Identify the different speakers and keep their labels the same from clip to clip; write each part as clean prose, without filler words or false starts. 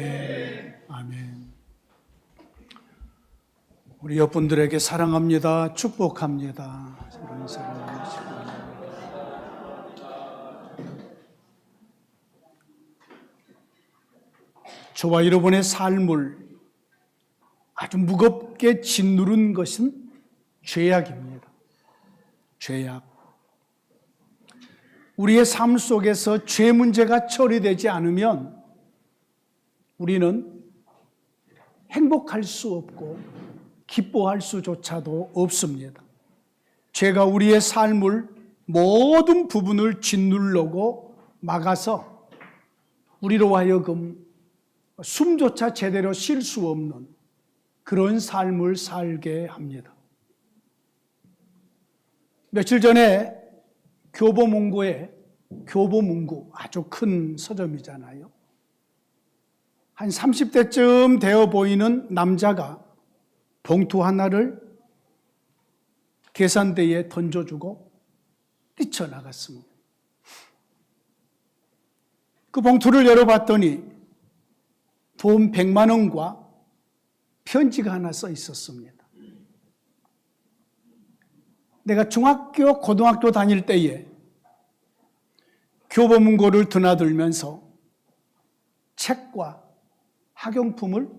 Speaker 1: 아멘. 아멘. 우리 옆분들에게 사랑합니다. 축복합니다. 서로 사랑하시고. 저와 여러분의 삶을 아주 무겁게 짓누른 것은 죄악입니다. 죄악. 우리의 삶 속에서 죄 문제가 처리되지 않으면 우리는 행복할 수 없고 기뻐할 수조차도 없습니다. 죄가 우리의 삶을 모든 부분을 짓누르고 막아서 우리로 하여금 숨조차 제대로 쉴 수 없는 그런 삶을 살게 합니다. 며칠 전에 교보문고에 교보문고 아주 큰 서점이잖아요. 한 30대쯤 되어 보이는 남자가 봉투 하나를 계산대에 던져주고 뛰쳐나갔습니다. 그 봉투를 열어봤더니 돈 100만 원과 편지가 하나 써 있었습니다. 내가 중학교, 고등학교 다닐 때에 교보문고를 드나들면서 책과 학용품을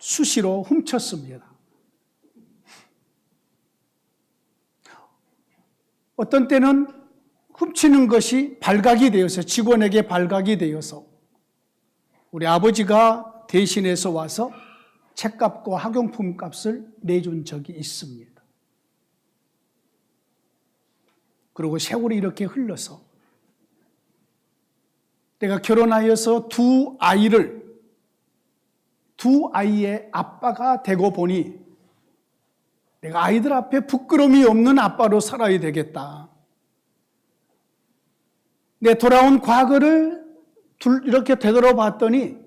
Speaker 1: 수시로 훔쳤습니다. 어떤 때는 훔치는 것이 발각이 되어서 직원에게 발각이 되어서 우리 아버지가 대신해서 와서 책값과 학용품 값을 내준 적이 있습니다. 그리고 세월이 이렇게 흘러서 내가 결혼하여서 두 아이의 아빠가 되고 보니 내가 아이들 앞에 부끄러움이 없는 아빠로 살아야 되겠다. 내 돌아온 과거를 이렇게 되돌아봤더니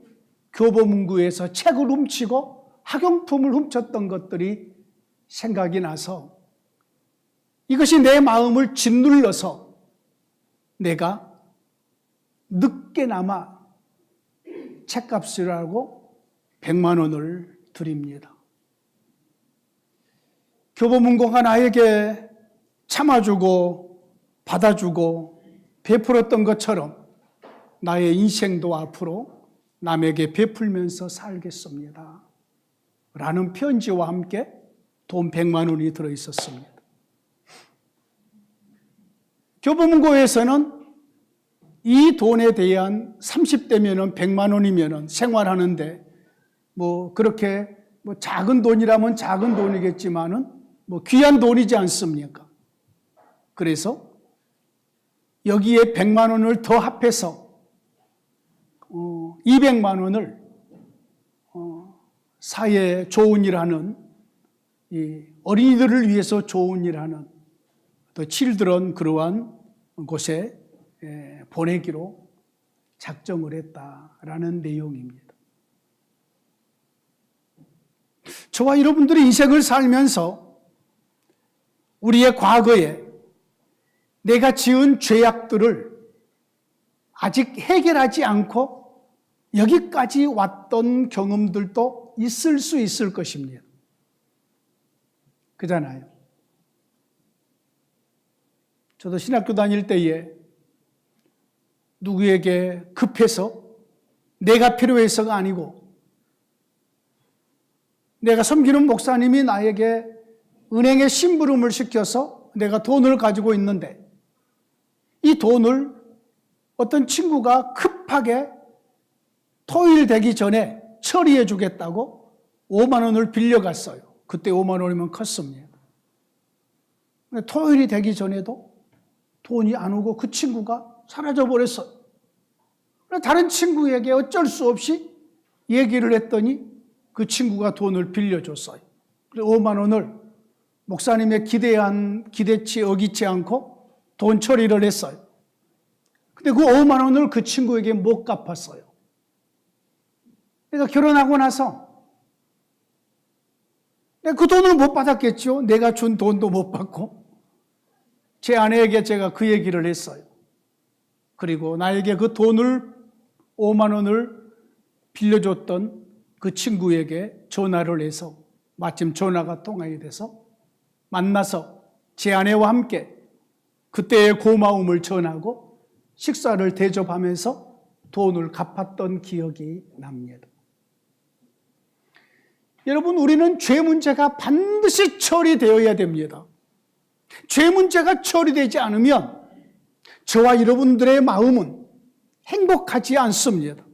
Speaker 1: 교보문고에서 책을 훔치고 학용품을 훔쳤던 것들이 생각이 나서 이것이 내 마음을 짓눌러서 내가 늦게나마 책값이라고 100만 원을 드립니다. 교보문고가 나에게 참아주고 받아주고 베풀었던 것처럼 나의 인생도 앞으로 남에게 베풀면서 살겠습니다. 라는 편지와 함께 돈 100만 원이 들어있었습니다. 교보문고에서는 이 돈에 대한 30대면은 100만 원이면은 생활하는데 그렇게 작은 돈이라면 작은 돈이겠지만은 귀한 돈이지 않습니까? 그래서 여기에 100만 원을 더 합해서 200만 원을 사회에 좋은 일하는 이 어린이들을 위해서 좋은 일하는 또 칠드런 그러한 곳에 보내기로 작정을 했다라는 내용입니다. 저와 여러분들이 인생을 살면서 우리의 과거에 내가 지은 죄악들을 아직 해결하지 않고 여기까지 왔던 경험들도 있을 수 있을 것입니다. 그잖아요. 저도 신학교 다닐 때에 누구에게 급해서 내가 필요해서가 아니고 내가 섬기는 목사님이 나에게 은행에 심부름을 시켜서 내가 돈을 가지고 있는데 이 돈을 어떤 친구가 급하게 토요일 되기 전에 처리해 주겠다고 5만 원을 빌려갔어요. 그때 5만 원이면 컸습니다. 토요일이 되기 전에도 돈이 안 오고 그 친구가 사라져버렸어요. 다른 친구에게 어쩔 수 없이 얘기를 했더니 그 친구가 돈을 빌려줬어요. 그래서 5만 원을 목사님의 기대치 어기지 않고 돈 처리를 했어요. 근데 그 5만 원을 그 친구에게 못 갚았어요. 내가 결혼하고 나서 내가 그 돈을 못 받았겠죠. 내가 준 돈도 못 받고 제 아내에게 제가 그 얘기를 했어요. 그리고 나에게 그 돈을 5만 원을 빌려줬던 그 친구에게 전화를 해서 마침 전화가 통하게 돼서 만나서 제 아내와 함께 그때의 고마움을 전하고 식사를 대접하면서 돈을 갚았던 기억이 납니다. 여러분, 우리는 죄 문제가 반드시 처리되어야 됩니다. 죄 문제가 처리되지 않으면 저와 여러분들의 마음은 행복하지 않습니다.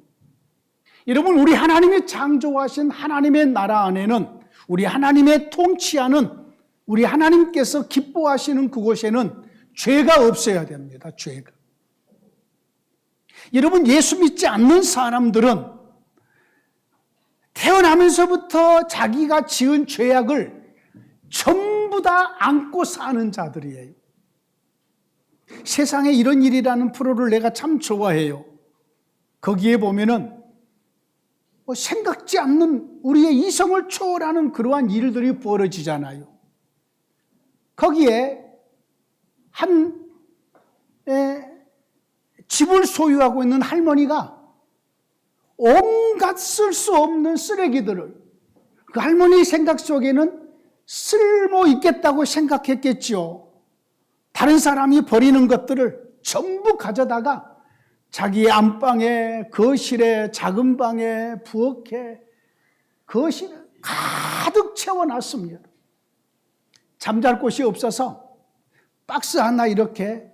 Speaker 1: 여러분, 우리 하나님이 창조하신 하나님의 나라 안에는, 우리 하나님의 통치하는, 우리 하나님께서 기뻐하시는 그곳에는 죄가 없어야 됩니다. 죄가. 여러분, 예수 믿지 않는 사람들은 태어나면서부터 자기가 지은 죄악을 전부 다 안고 사는 자들이에요. 세상에 이런 일이라는 프로를 내가 참 좋아해요. 거기에 보면은 생각지 않는 우리의 이성을 초월하는 그러한 일들이 벌어지잖아요. 거기에 한 집을 소유하고 있는 할머니가 온갖 쓸 수 없는 쓰레기들을, 그 할머니 생각 속에는 쓸모 있겠다고 생각했겠죠. 다른 사람이 버리는 것들을 전부 가져다가 자기의 안방에, 거실에, 작은 방에, 부엌에, 거실에 가득 채워놨습니다. 잠잘 곳이 없어서 박스 하나 이렇게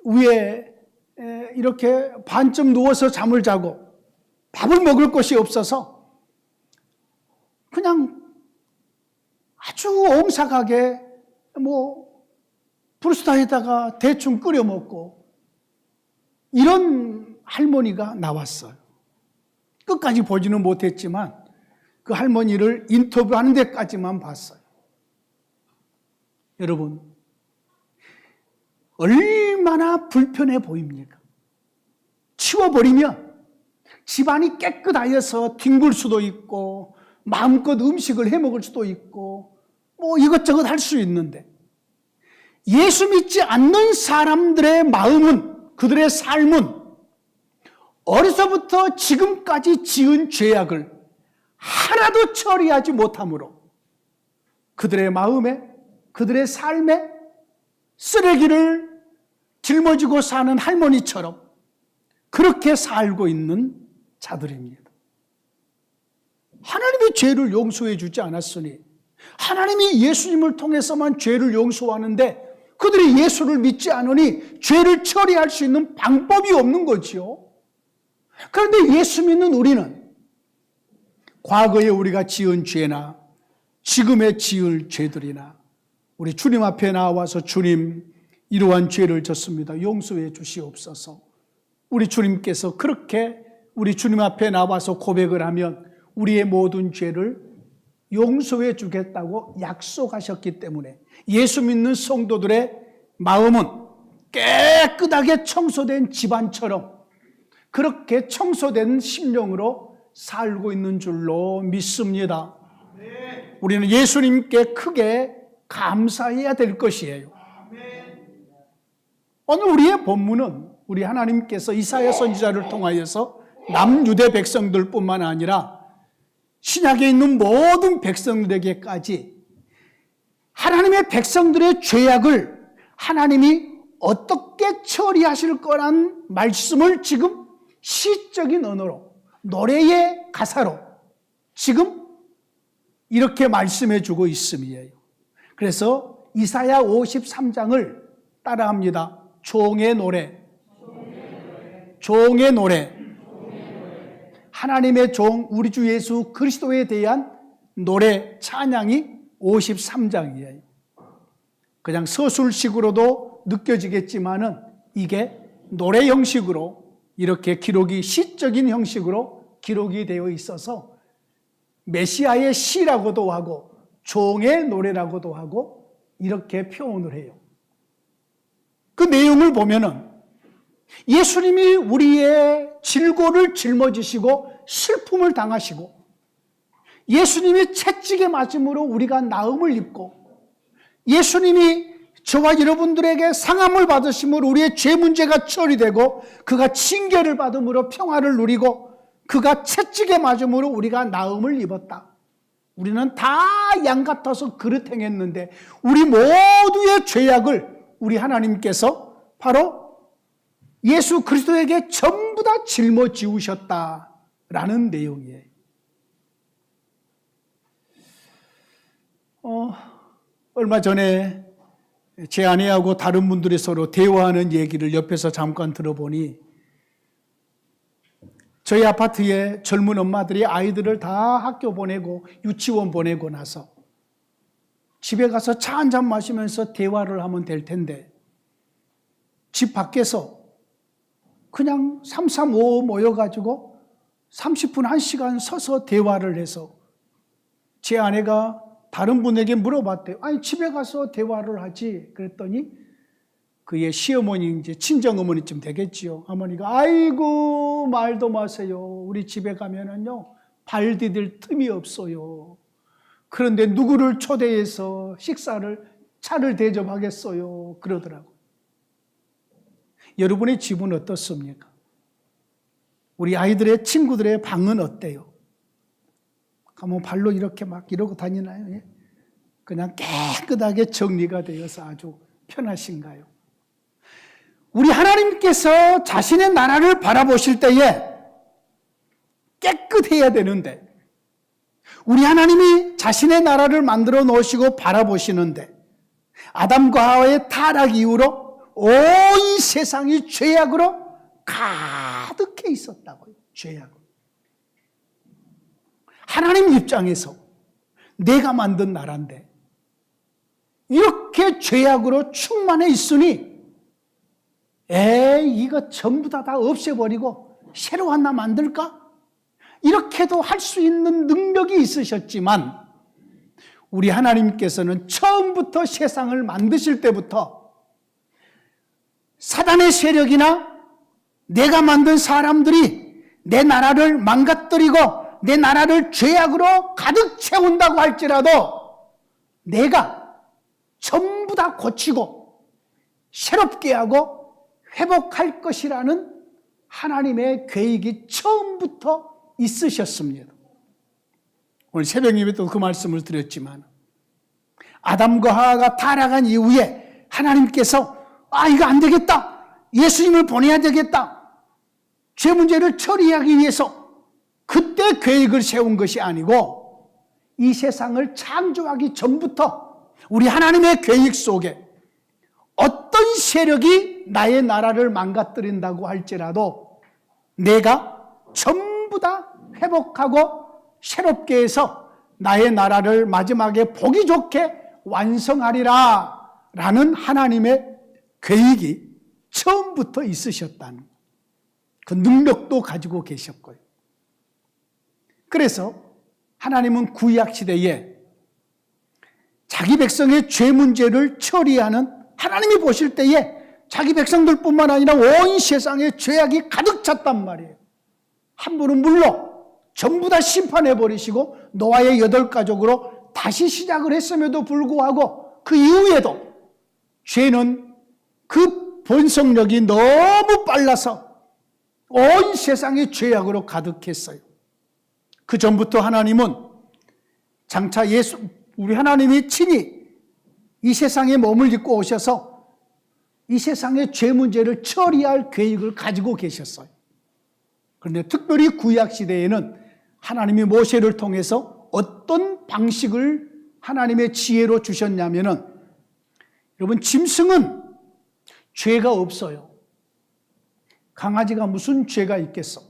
Speaker 1: 위에 이렇게 반쯤 누워서 잠을 자고 밥을 먹을 곳이 없어서 그냥 아주 옹색하게 브루스타에다가 대충 끓여 먹고 이런 할머니가 나왔어요. 끝까지 보지는 못했지만 그 할머니를 인터뷰하는 데까지만 봤어요. 여러분, 얼마나 불편해 보입니까? 치워버리면 집안이 깨끗하여서 뒹굴 수도 있고 마음껏 음식을 해먹을 수도 있고 이것저것 할 수 있는데, 예수 믿지 않는 사람들의 마음은, 그들의 삶은 어려서부터 지금까지 지은 죄악을 하나도 처리하지 못하므로 그들의 마음에, 그들의 삶에 쓰레기를 짊어지고 사는 할머니처럼 그렇게 살고 있는 자들입니다. 하나님이 죄를 용서해 주지 않았으니, 하나님이 예수님을 통해서만 죄를 용서하는데 그들이 예수를 믿지 않으니 죄를 처리할 수 있는 방법이 없는 거지요. 그런데 예수 믿는 우리는 과거에 우리가 지은 죄나 지금에 지을 죄들이나 우리 주님 앞에 나와서 주님, 이러한 죄를 졌습니다. 용서해 주시옵소서. 우리 주님께서 그렇게 우리 주님 앞에 나와서 고백을 하면 우리의 모든 죄를 용서해 주겠다고 약속하셨기 때문에 예수 믿는 성도들의 마음은 깨끗하게 청소된 집안처럼 그렇게 청소된 심령으로 살고 있는 줄로 믿습니다. 우리는 예수님께 크게 감사해야 될 것이에요. 오늘 우리의 본문은 우리 하나님께서 이사야 선지자를 통하여서 남유대 백성들뿐만 아니라 신약에 있는 모든 백성들에게까지 하나님의 백성들의 죄악을 하나님이 어떻게 처리하실 거란 말씀을 지금 시적인 언어로, 노래의 가사로 지금 이렇게 말씀해 주고 있음이에요. 그래서 이사야 53장을 따라합니다. 종의 노래, 종의 노래. 하나님의 종 우리 주 예수 그리스도에 대한 노래, 찬양이 53장이에요. 그냥 서술식으로도 느껴지겠지만은 이게 노래 형식으로 이렇게 기록이, 시적인 형식으로 기록이 되어 있어서 메시아의 시라고도 하고 종의 노래라고도 하고 이렇게 표현을 해요. 그 내용을 보면은 예수님이 우리의 질고를 짊어지시고 슬픔을 당하시고 예수님이 채찍에 맞음으로 우리가 나음을 입고 예수님이 저와 여러분들에게 상함을 받으심으로 우리의 죄 문제가 처리되고 그가 징계를 받음으로 평화를 누리고 그가 채찍에 맞음으로 우리가 나음을 입었다. 우리는 다 양 같아서 그릇 행했는데 우리 모두의 죄악을 우리 하나님께서 바로 예수 그리스도에게 전부 다 짊어지우셨다라는 내용이에요. 얼마 전에 제 아내하고 다른 분들이 서로 대화하는 얘기를 옆에서 잠깐 들어보니 저희 아파트에 젊은 엄마들이 아이들을 다 학교 보내고 유치원 보내고 나서 집에 가서 차 한 잔 마시면서 대화를 하면 될 텐데 집 밖에서 그냥 335 모여가지고 30분, 1시간 서서 대화를 해서 제 아내가 다른 분에게 물어봤대요. 아니 집에 가서 대화를 하지. 그랬더니 그의 시어머니 이제 친정어머니쯤 되겠지요. 어머니가 아이고 말도 마세요. 우리 집에 가면은요 발 디딜 틈이 없어요. 그런데 누구를 초대해서 차를 대접하겠어요. 그러더라고요. 여러분의 집은 어떻습니까? 우리 아이들의 친구들의 방은 어때요? 가면 발로 이렇게 막 이러고 다니나요? 그냥 깨끗하게 정리가 되어서 아주 편하신가요? 우리 하나님께서 자신의 나라를 바라보실 때에 깨끗해야 되는데 우리 하나님이 자신의 나라를 만들어 놓으시고 바라보시는데 아담과 하와의 타락 이후로 온 세상이 죄악으로 가득해 있었다고요. 죄악으로. 하나님 입장에서 내가 만든 나라인데 이렇게 죄악으로 충만해 있으니 이거 전부 다 없애버리고 새로 하나 만들까? 이렇게도 할 수 있는 능력이 있으셨지만 우리 하나님께서는 처음부터 세상을 만드실 때부터 사단의 세력이나 내가 만든 사람들이 내 나라를 망가뜨리고 내 나라를 죄악으로 가득 채운다고 할지라도 내가 전부 다 고치고 새롭게 하고 회복할 것이라는 하나님의 계획이 처음부터 있으셨습니다. 오늘 새벽 예배 또 그 말씀을 드렸지만 아담과 하와가 타락한 이후에 하나님께서 이거 안 되겠다. 예수님을 보내야 되겠다. 죄 문제를 처리하기 위해서 그때 계획을 세운 것이 아니고 이 세상을 창조하기 전부터 우리 하나님의 계획 속에 어떤 세력이 나의 나라를 망가뜨린다고 할지라도 내가 전부 다 회복하고 새롭게 해서 나의 나라를 마지막에 보기 좋게 완성하리라 라는 하나님의 계획이 처음부터 있으셨다는 그 능력도 가지고 계셨고요. 그래서 하나님은 구약 시대에 자기 백성의 죄 문제를 처리하는 하나님이 보실 때에 자기 백성들뿐만 아니라 온 세상에 죄악이 가득 찼단 말이에요. 한 분은 물론 전부 다 심판해버리시고 노아의 8가족으로 다시 시작을 했음에도 불구하고 그 이후에도 죄는 그 번성력이 너무 빨라서 온 세상이 죄악으로 가득했어요. 그 전부터 하나님은 장차 우리 하나님이 친히 이 세상에 몸을 입고 오셔서 이 세상의 죄 문제를 처리할 계획을 가지고 계셨어요. 그런데 특별히 구약 시대에는 하나님이 모세를 통해서 어떤 방식을 하나님의 지혜로 주셨냐면은 여러분 짐승은 죄가 없어요. 강아지가 무슨 죄가 있겠어?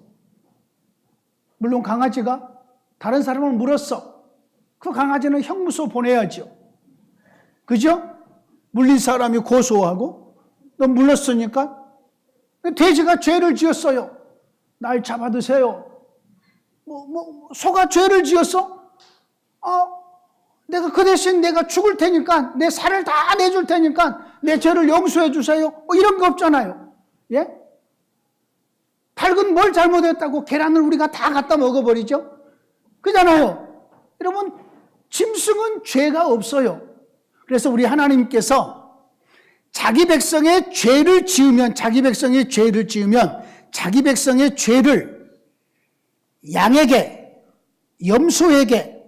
Speaker 1: 물론 강아지가 다른 사람을 물었어. 그 강아지는 형무소 보내야죠. 그죠? 물린 사람이 고소하고 너 물렀으니까 돼지가 죄를 지었어요. 날 잡아드세요. 소가 죄를 지었어? 내가 그 대신 내가 죽을 테니까 내 살을 다 내줄 테니까 내 죄를 용서해 주세요. 이런 거 없잖아요. 예? 닭은 뭘 잘못했다고 계란을 우리가 다 갖다 먹어버리죠? 그잖아요. 여러분 짐승은 죄가 없어요. 그래서 우리 하나님께서 자기 백성의 죄를 지으면 자기 백성의 죄를 양에게, 염소에게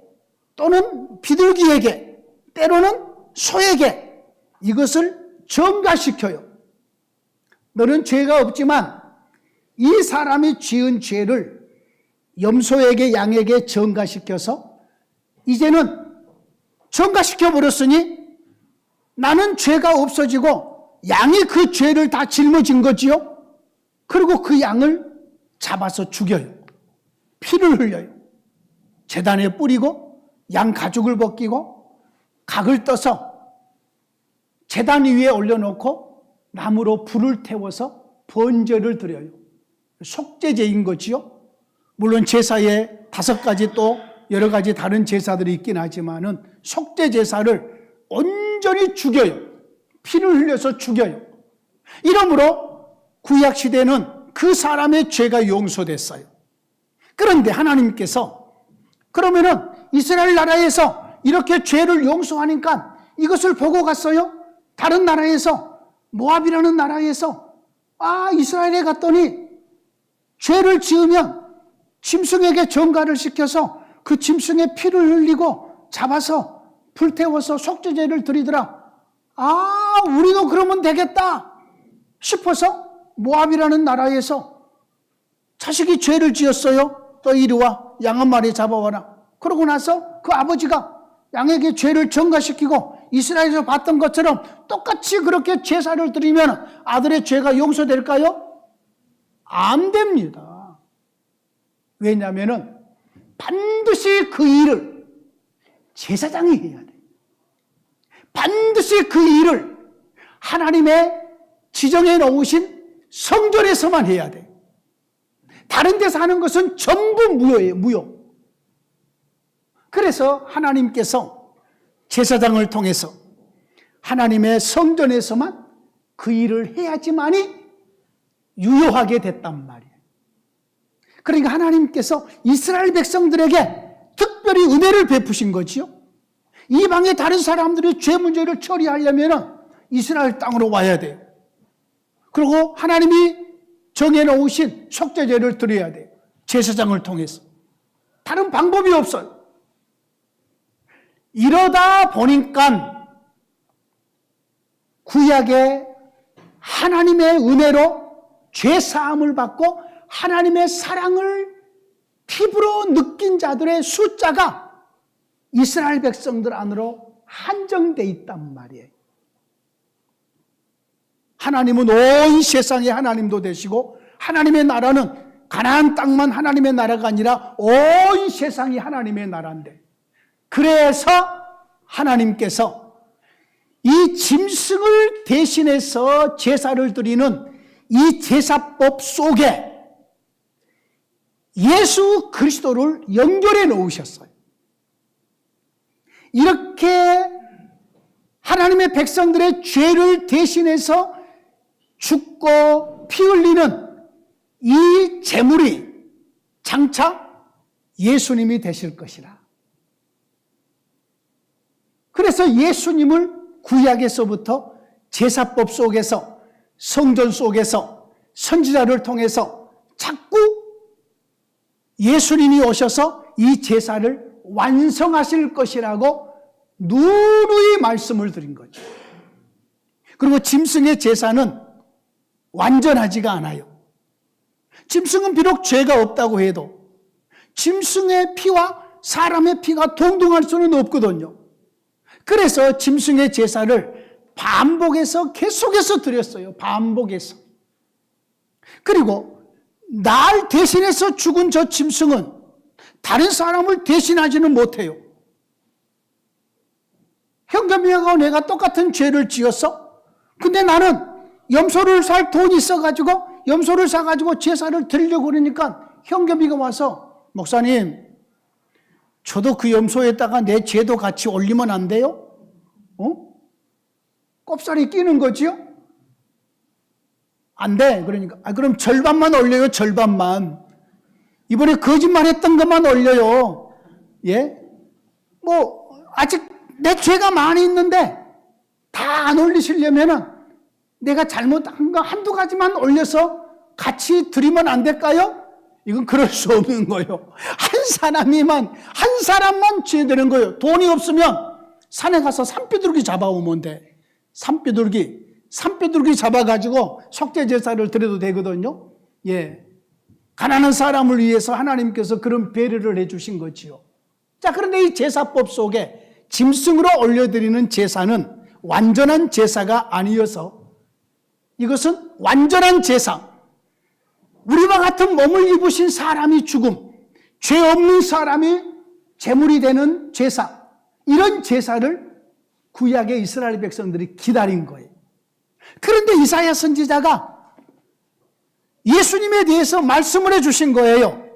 Speaker 1: 또는 비둘기에게, 때로는 소에게 이것을 전가시켜요. 너는 죄가 없지만 이 사람이 지은 죄를 염소에게, 양에게 전가시켜서 이제는 전가시켜 버렸으니 나는 죄가 없어지고 양이 그 죄를 다 짊어진 거지요. 그리고 그 양을 잡아서 죽여요. 피를 흘려요. 제단에 뿌리고 양 가죽을 벗기고 각을 떠서 제단 위에 올려놓고 나무로 불을 태워서 번제를 드려요. 속죄제인 거지요. 물론 제사에 5가지 또 여러 가지 다른 제사들이 있긴 하지만은 속죄 제사를 온전히 죽여요. 피를 흘려서 죽여요. 이러므로 구약 시대는 그 사람의 죄가 용서됐어요. 그런데 하나님께서 그러면은 이스라엘 나라에서 이렇게 죄를 용서하니까 이것을 보고 갔어요. 다른 나라에서, 모압이라는 나라에서 이스라엘에 갔더니 죄를 지으면 짐승에게 전가를 시켜서 그 짐승의 피를 흘리고 잡아서 불태워서 속죄제를 드리더라. 우리도 그러면 되겠다 싶어서 모압이라는 나라에서 자식이 죄를 지었어요. 또 이리 와, 양 한 마리 잡아와라. 그러고 나서 그 아버지가 양에게 죄를 전가시키고 이스라엘에서 봤던 것처럼 똑같이 그렇게 제사를 드리면 아들의 죄가 용서될까요? 안 됩니다. 왜냐하면 반드시 그 일을 제사장이 해야 돼. 반드시 그 일을 하나님의 지정해 놓으신 성전에서만 해야 돼. 다른 데서 하는 것은 전부 무효예요. 무효. 그래서 하나님께서 제사장을 통해서 하나님의 성전에서만 그 일을 해야지만이 유효하게 됐단 말이에요. 그러니까 하나님께서 이스라엘 백성들에게 특별히 은혜를 베푸신 거지요. 이방의 다른 사람들이 죄 문제를 처리하려면 이스라엘 땅으로 와야 돼요. 그리고 하나님이 정해놓으신 속죄제를 드려야 돼요. 제사장을 통해서. 다른 방법이 없어요. 이러다 보니까 구약에 하나님의 은혜로 죄사함을 받고 하나님의 사랑을 피부로 느낀 자들의 숫자가 이스라엘 백성들 안으로 한정돼 있단 말이에요. 하나님은 온 세상의 하나님도 되시고 하나님의 나라는 가나안 땅만 하나님의 나라가 아니라 온 세상이 하나님의 나라인데, 그래서 하나님께서 이 짐승을 대신해서 제사를 드리는 이 제사법 속에 예수 그리스도를 연결해 놓으셨어요. 이렇게 하나님의 백성들의 죄를 대신해서 죽고 피 흘리는 이 제물이 장차 예수님이 되실 것이라. 그래서 예수님을 구약에서부터 제사법 속에서, 성전 속에서, 선지자를 통해서 자꾸 예수님이 오셔서 이 제사를 완성하실 것이라고 누누이 말씀을 드린 거죠. 그리고 짐승의 제사는 완전하지가 않아요. 짐승은 비록 죄가 없다고 해도 짐승의 피와 사람의 피가 동등할 수는 없거든요. 그래서 짐승의 제사를 반복해서 계속해서 드렸어요. 반복해서. 그리고 날 대신해서 죽은 저 짐승은 다른 사람을 대신하지는 못해요. 형제미하고 내가 똑같은 죄를 지었어? 근데 나는 염소를 살 돈이 있어가지고 염소를 사가지고 제사를 드리려고 그러니까 형제미가 와서, 목사님, 저도 그 염소에다가 내 죄도 같이 올리면 안 돼요? 꼽살이 끼는 거지요? 안 돼. 그러니까 그럼 절반만 올려요. 절반만. 이번에 거짓말했던 것만 올려요. 예? 아직 내 죄가 많이 있는데 다 안 올리시려면은 내가 잘못한 거 한두 가지만 올려서 같이 드리면 안 될까요? 이건 그럴 수 없는 거예요. 한 사람만 죄되는 거예요. 돈이 없으면 산에 가서 산비둘기 잡아오면 돼. 산비둘기 잡아가지고 속죄제사를 드려도 되거든요. 예. 가난한 사람을 위해서 하나님께서 그런 배려를 해주신 거지요. 자, 그런데 이 제사법 속에 짐승으로 올려드리는 제사는 완전한 제사가 아니어서 이것은 완전한 제사, 우리와 같은 몸을 입으신 사람이 죽음, 죄 없는 사람이 제물이 되는 제사, 이런 제사를 구약의 이스라엘 백성들이 기다린 거예요. 그런데 이사야 선지자가 예수님에 대해서 말씀을 해주신 거예요.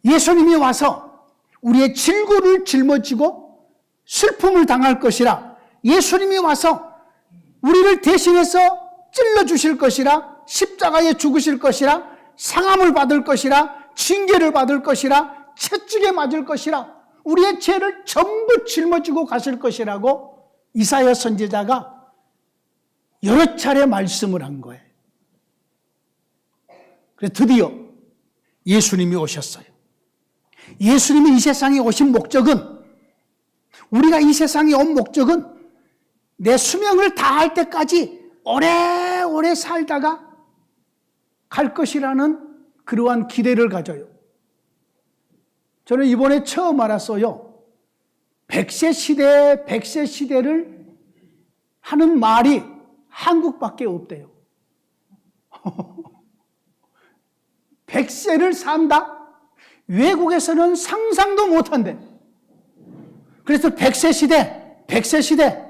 Speaker 1: 예수님이 와서 우리의 질고를 짊어지고 슬픔을 당할 것이라, 예수님이 와서 우리를 대신해서 찔러주실 것이라, 십자가에 죽으실 것이라, 상함을 받을 것이라, 징계를 받을 것이라, 채찍에 맞을 것이라, 우리의 죄를 전부 짊어지고 가실 것이라고 이사야 선지자가 여러 차례 말씀을 한 거예요. 그래서 드디어 예수님이 오셨어요. 예수님이 이 세상에 오신 목적은, 우리가 이 세상에 온 목적은 내 수명을 다할 때까지 오래오래 살다가 갈 것이라는 그러한 기대를 가져요. 저는 이번에 처음 알았어요. 100세 시대를 하는 말이 한국밖에 없대요. 100세를 산다? 외국에서는 상상도 못한대. 그래서 100세 시대,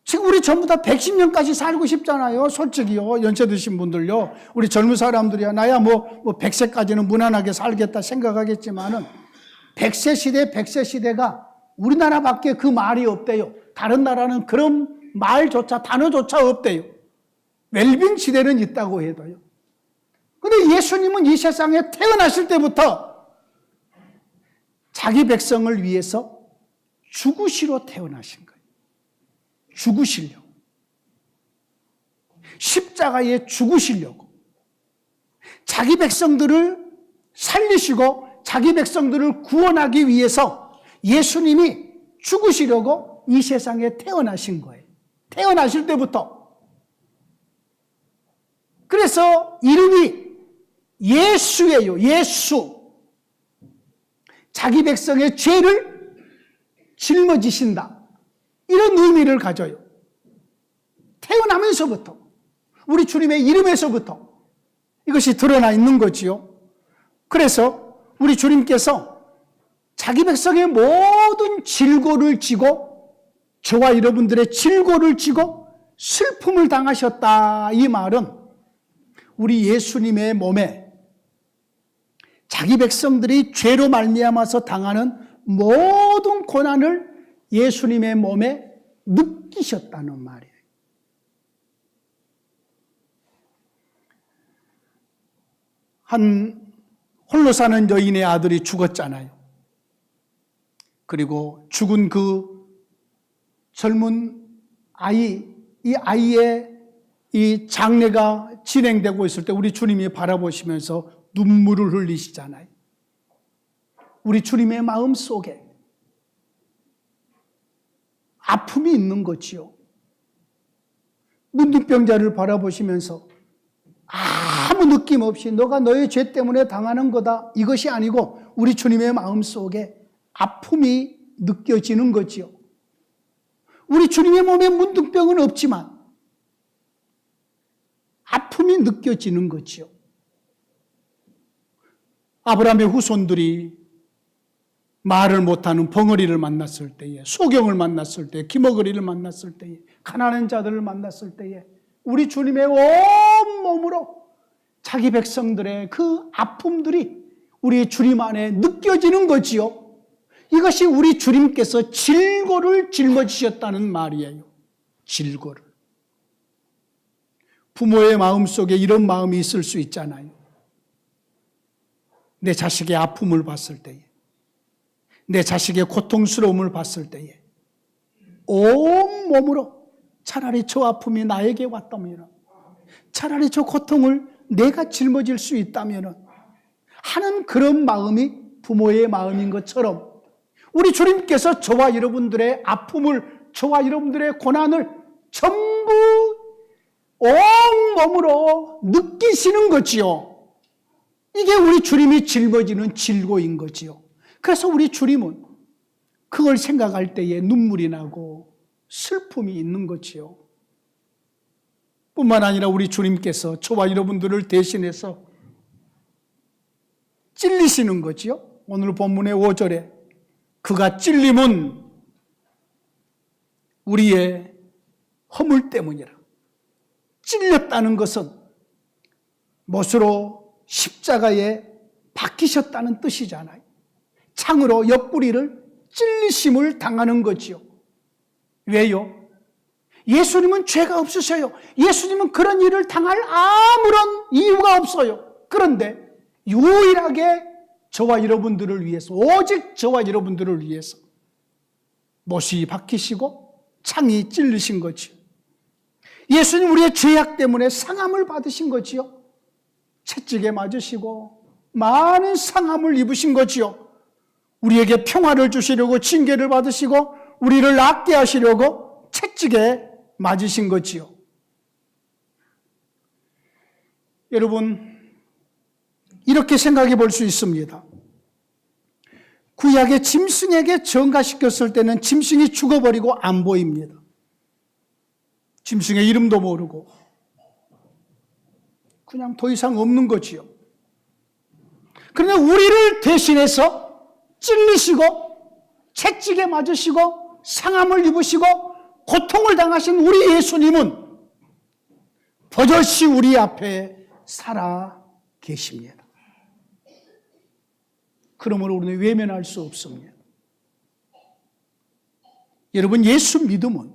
Speaker 1: 지금 우리 전부 다 110년까지 살고 싶잖아요. 솔직히요. 연세 드신 분들요. 우리 젊은 사람들이야 나야 뭐 100세까지는 무난하게 살겠다 생각하겠지만은 100세 시대가 우리나라밖에 그 말이 없대요. 다른 나라는 그런 말조차, 단어조차 없대요. 웰빙 시대는 있다고 해도요. 근데 예수님은 이 세상에 태어나실 때부터 자기 백성을 위해서 죽으시러 태어나신 거예요. 죽으시려고. 십자가에 죽으시려고. 자기 백성들을 살리시고 자기 백성들을 구원하기 위해서 예수님이 죽으시려고 이 세상에 태어나신 거예요. 태어나실 때부터. 그래서 이름이 예수예요. 예수. 자기 백성의 죄를 짊어지신다. 이런 의미를 가져요. 태어나면서부터, 우리 주님의 이름에서부터 이것이 드러나 있는 거지요. 그래서 우리 주님께서 자기 백성의 모든 질고를 지고, 저와 여러분들의 질고를 지고 슬픔을 당하셨다. 이 말은 우리 예수님의 몸에 자기 백성들이 죄로 말미암아서 당하는 모든 고난을 예수님의 몸에 느끼셨다는 말이에요. 한 홀로 사는 여인의 아들이 죽었잖아요. 그리고 죽은 그 젊은 아이, 이 아이의 이 장례가 진행되고 있을 때 우리 주님이 바라보시면서 눈물을 흘리시잖아요. 우리 주님의 마음 속에 아픔이 있는 거지요. 문둥병자를 바라보시면서 아무 느낌 없이 너가 너의 죄 때문에 당하는 거다, 이것이 아니고 우리 주님의 마음 속에 아픔이 느껴지는 거지요. 우리 주님의 몸에 문둥병은 없지만 아픔이 느껴지는 거지요. 아브라함의 후손들이 말을 못하는 벙어리를 만났을 때에, 소경을 만났을 때, 기머거리를 만났을 때에, 가난한 자들을 만났을 때에 우리 주님의 온 몸으로 자기 백성들의 그 아픔들이 우리 주님 안에 느껴지는 거지요. 이것이 우리 주님께서 질고를 짊어지셨다는 말이에요. 질고를. 부모의 마음속에 이런 마음이 있을 수 있잖아요. 내 자식의 아픔을 봤을 때에, 내 자식의 고통스러움을 봤을 때에 온 몸으로 차라리 저 아픔이 나에게 왔다면, 차라리 저 고통을 내가 짊어질 수 있다면 하는 그런 마음이 부모의 마음인 것처럼 우리 주님께서 저와 여러분들의 아픔을, 저와 여러분들의 고난을 전부 온몸으로 느끼시는 거지요. 이게 우리 주님이 짊어지는 질고인 거지요. 그래서 우리 주님은 그걸 생각할 때에 눈물이 나고 슬픔이 있는 거지요. 뿐만 아니라 우리 주님께서 저와 여러분들을 대신해서 찔리시는 거지요. 오늘 본문의 5절에 그가 찔림은 우리의 허물 때문이라. 찔렸다는 것은 못으로 십자가에 박히셨다는 뜻이잖아요. 창으로 옆구리를 찔리심을 당하는 거지요. 왜요? 예수님은 죄가 없으셔요. 예수님은 그런 일을 당할 아무런 이유가 없어요. 그런데 유일하게 저와 여러분들을 위해서, 오직 저와 여러분들을 위해서 못이 박히시고 창이 찔리신 거지요. 예수님 우리의 죄악 때문에 상함을 받으신 거지요. 채찍에 맞으시고 많은 상함을 입으신 거지요. 우리에게 평화를 주시려고 징계를 받으시고 우리를 낫게 하시려고 채찍에 맞으신 거지요. 여러분, 이렇게 생각해 볼 수 있습니다. 구약의 짐승에게 전가시켰을 때는 짐승이 죽어버리고 안 보입니다. 짐승의 이름도 모르고 그냥 더 이상 없는 거지요. 그런데 우리를 대신해서 찔리시고 채찍에 맞으시고 상함을 입으시고 고통을 당하신 우리 예수님은 버젓이 우리 앞에 살아 계십니다. 그러므로 우리는 외면할 수 없습니다. 여러분, 예수 믿음은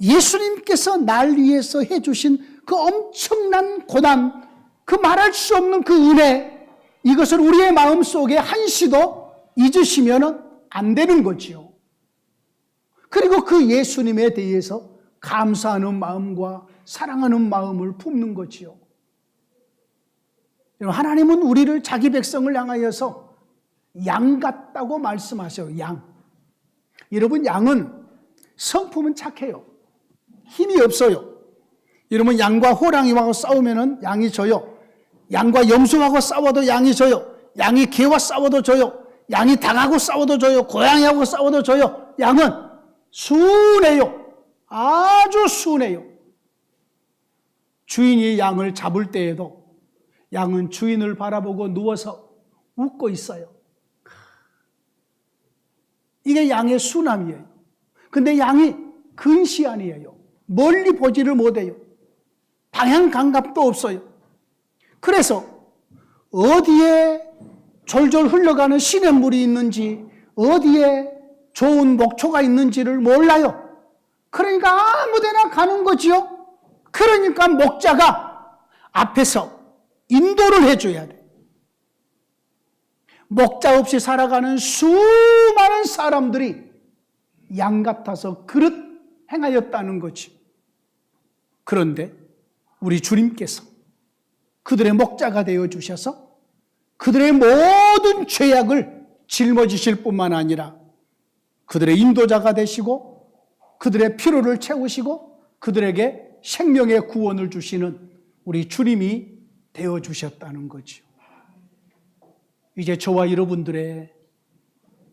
Speaker 1: 예수님께서 날 위해서 해주신 그 엄청난 고난, 그 말할 수 없는 그 은혜, 이것을 우리의 마음속에 한시도 잊으시면 안 되는 거지요. 그리고 그 예수님에 대해서 감사하는 마음과 사랑하는 마음을 품는 거지요. 하나님은 우리를 자기 백성을 향하여서 양 같다고 말씀하셔요. 양. 여러분, 양은 성품은 착해요. 힘이 없어요. 여러분, 양과 호랑이하고 싸우면 양이 져요. 양과 염소하고 싸워도 양이 져요. 양이 개와 싸워도 져요. 양이 닭하고 싸워도 져요. 고양이하고 싸워도 져요. 양은 순해요. 아주 순해요. 주인이 양을 잡을 때에도 양은 주인을 바라보고 누워서 웃고 있어요. 이게 양의 순함이에요. 근데 양이 근시안이에요. 멀리 보지를 못해요. 방향 감각도 없어요. 그래서 어디에 졸졸 흘러가는 시냇물이 있는지, 어디에 좋은 목초가 있는지를 몰라요. 그러니까 아무데나 가는 거지요. 그러니까 목자가 앞에서 인도를 해줘야 돼. 목자 없이 살아가는 수많은 사람들이 양 같아서 그릇 행하였다는 거지. 그런데 우리 주님께서 그들의 목자가 되어 주셔서 그들의 모든 죄악을 짊어지실 뿐만 아니라 그들의 인도자가 되시고 그들의 피로를 채우시고 그들에게 생명의 구원을 주시는 우리 주님이 되어 주셨다는 거죠. 이제 저와 여러분들의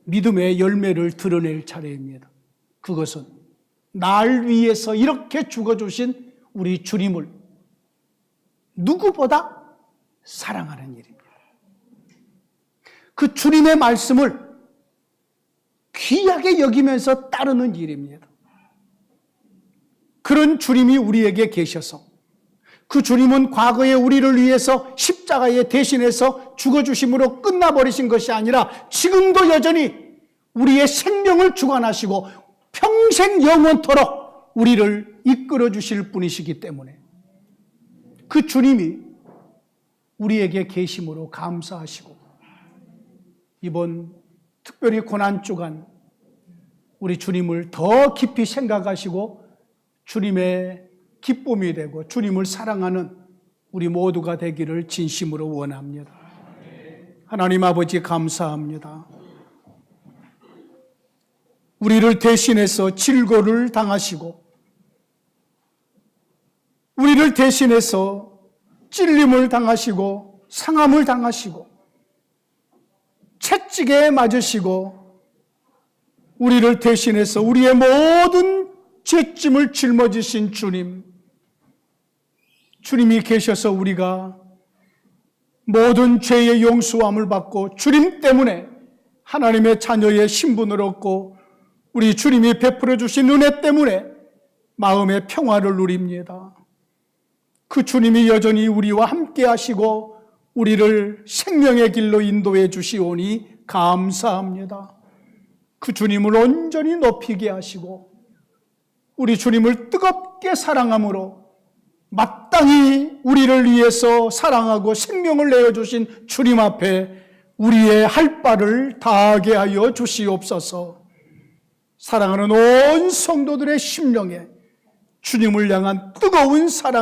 Speaker 1: 믿음의 열매를 드러낼 차례입니다. 그것은 날 위해서 이렇게 죽어주신 우리 주님을 누구보다 사랑하는 일입니다. 그 주님의 말씀을 귀하게 여기면서 따르는 일입니다. 그런 주님이 우리에게 계셔서 그 주님은 과거에 우리를 위해서 십자가에 대신해서 죽어주심으로 끝나버리신 것이 아니라 지금도 여전히 우리의 생명을 주관하시고 평생 영원토록 우리를 이끌어 주실 분이시기 때문에 그 주님이 우리에게 계심으로 감사하시고 이번 특별히 고난주간 우리 주님을 더 깊이 생각하시고 주님의 기쁨이 되고 주님을 사랑하는 우리 모두가 되기를 진심으로 원합니다. 하나님 아버지 감사합니다. 우리를 대신해서 질고를 당하시고 우리를 대신해서 찔림을 당하시고 상함을 당하시고 채찍에 맞으시고 우리를 대신해서 우리의 모든 죄짐을 짊어지신 주님, 주님이 계셔서 우리가 모든 죄의 용서함을 받고 주님 때문에 하나님의 자녀의 신분을 얻고 우리 주님이 베풀어 주신 은혜 때문에 마음의 평화를 누립니다. 그 주님이 여전히 우리와 함께 하시고 우리를 생명의 길로 인도해 주시오니 감사합니다. 그 주님을 온전히 높이게 하시고 우리 주님을 뜨겁게 사랑함으로 마땅히 우리를 위해서 사랑하고 생명을 내어주신 주님 앞에 우리의 할 바를 다하게 하여 주시옵소서. 사랑하는 온 성도들의 심령에 주님을 향한 뜨거운 사랑이